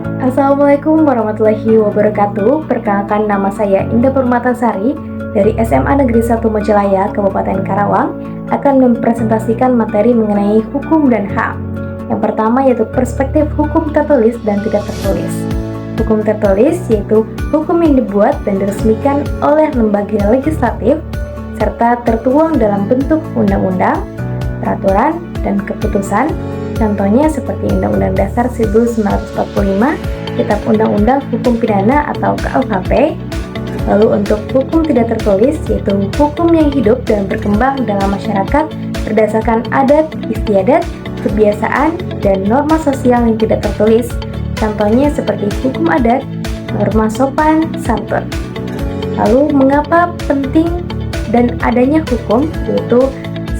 Assalamualaikum warahmatullahi wabarakatuh. Perkenalkan, nama saya Indah Permatasari dari SMA Negeri 1 Majalaya, Kabupaten Karawang, akan mempresentasikan materi mengenai hukum dan HAM. Yang pertama yaitu perspektif hukum tertulis dan tidak tertulis. Hukum tertulis yaitu hukum yang dibuat dan diresmikan oleh lembaga legislatif serta tertuang dalam bentuk undang-undang, peraturan, dan keputusan. Contohnya seperti Undang-Undang Dasar 1945, Kitab Undang-Undang Hukum Pidana atau KUHP. Lalu untuk hukum tidak tertulis yaitu hukum yang hidup dan berkembang dalam masyarakat berdasarkan adat, istiadat, kebiasaan, dan norma sosial yang tidak tertulis. Contohnya seperti hukum adat, norma sopan santun. Lalu mengapa penting dan adanya hukum, yaitu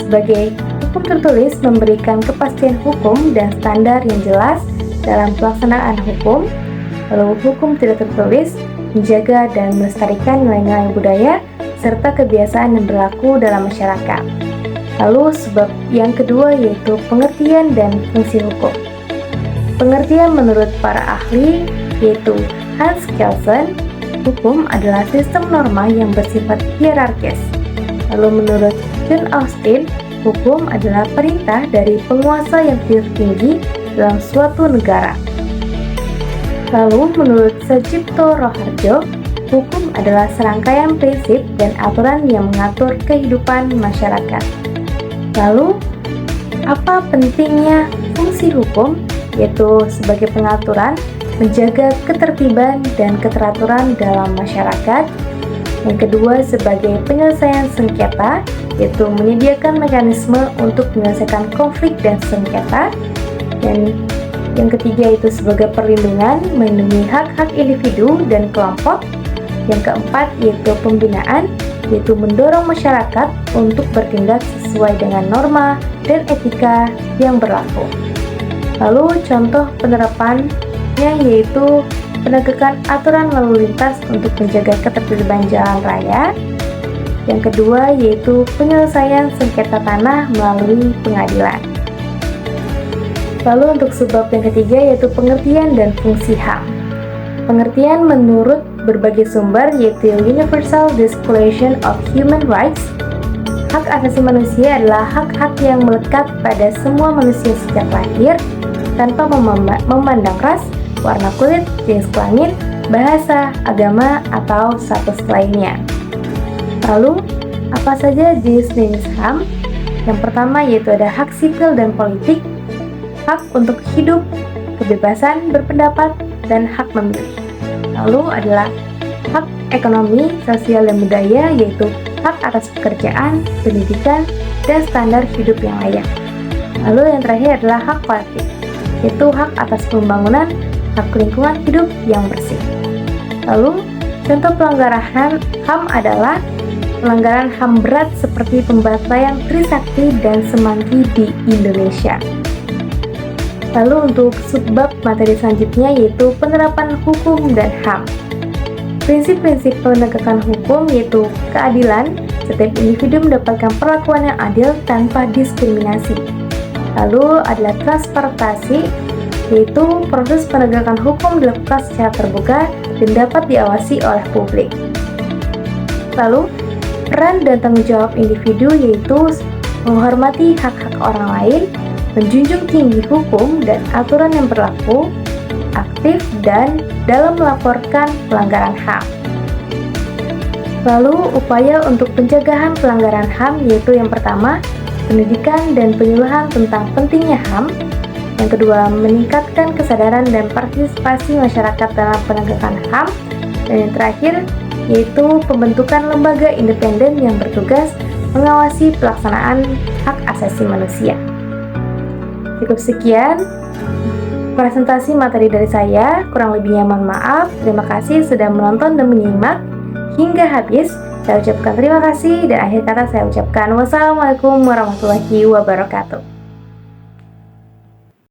sebagai hukum tertulis memberikan kepastian hukum dan standar yang jelas dalam pelaksanaan hukum. Lalu hukum tidak tertulis menjaga dan melestarikan nilai-nilai budaya serta kebiasaan yang berlaku dalam masyarakat. Lalu sebab yang kedua yaitu pengertian dan fungsi hukum. Pengertian menurut para ahli yaitu Hans Kelsen, hukum adalah sistem norma yang bersifat hierarkis. Lalu menurut John Austin, hukum adalah perintah dari penguasa yang tertinggi dalam suatu negara. Lalu menurut Sajipto Roharjo, hukum adalah serangkaian prinsip dan aturan yang mengatur kehidupan masyarakat. Lalu, apa pentingnya fungsi hukum? Yaitu sebagai pengaturan, menjaga ketertiban dan keteraturan dalam masyarakat. Yang kedua sebagai penyelesaian sengketa, yaitu menyediakan mekanisme untuk menyelesaikan konflik dan sengketa. Dan yang ketiga itu sebagai perlindungan, melindungi hak-hak individu dan kelompok. Yang keempat yaitu pembinaan, yaitu mendorong masyarakat untuk bertindak sesuai dengan norma dan etika yang berlaku. Lalu contoh penerapannya yaitu penegakan aturan lalu lintas untuk menjaga ketertiban jalan raya. Yang kedua yaitu penyelesaian sengketa tanah melalui pengadilan. Lalu untuk sebab yang ketiga yaitu pengertian dan fungsi HAM. Pengertian menurut berbagai sumber yaitu Universal Declaration of Human Rights. Hak asasi manusia adalah hak-hak yang melekat pada semua manusia sejak lahir tanpa memandang ras, warna kulit, jenis kelamin, bahasa, agama, atau status lainnya. Lalu, apa saja jenis-jenis HAM? Yang pertama yaitu ada hak sipil dan politik, hak untuk hidup, kebebasan berpendapat, dan hak memilih. Lalu adalah hak ekonomi, sosial, dan budaya, yaitu hak atas pekerjaan, pendidikan, dan standar hidup yang layak. Lalu yang terakhir adalah hak kolektif, yaitu hak atas pembangunan, hak lingkungan hidup yang bersih. Lalu, contoh pelanggaran HAM adalah pelanggaran HAM berat seperti pembantaian Trisakti dan Semanggi di Indonesia. Lalu untuk subbab materi selanjutnya yaitu penerapan hukum dan HAM. Prinsip-prinsip penegakan hukum yaitu keadilan, setiap individu mendapatkan perlakuan yang adil tanpa diskriminasi. Lalu adalah transparansi, yaitu proses penegakan hukum dilakukan secara terbuka dan dapat diawasi oleh publik. Lalu, peran dan tanggung jawab individu yaitu menghormati hak-hak orang lain, menjunjung tinggi hukum dan aturan yang berlaku, aktif dan dalam melaporkan pelanggaran HAM. Lalu, upaya untuk pencegahan pelanggaran HAM yaitu yang pertama, pendidikan dan penyuluhan tentang pentingnya HAM. Yang kedua, meningkatkan kesadaran dan partisipasi masyarakat dalam penegakan HAM. Dan yang terakhir, yaitu pembentukan lembaga independen yang bertugas mengawasi pelaksanaan hak asasi manusia. Cukup sekian presentasi materi dari saya, kurang lebihnya mohon maaf. Terima kasih sudah menonton dan menyimak hingga habis. Saya ucapkan terima kasih dan akhir kata saya ucapkan wassalamualaikum warahmatullahi wabarakatuh.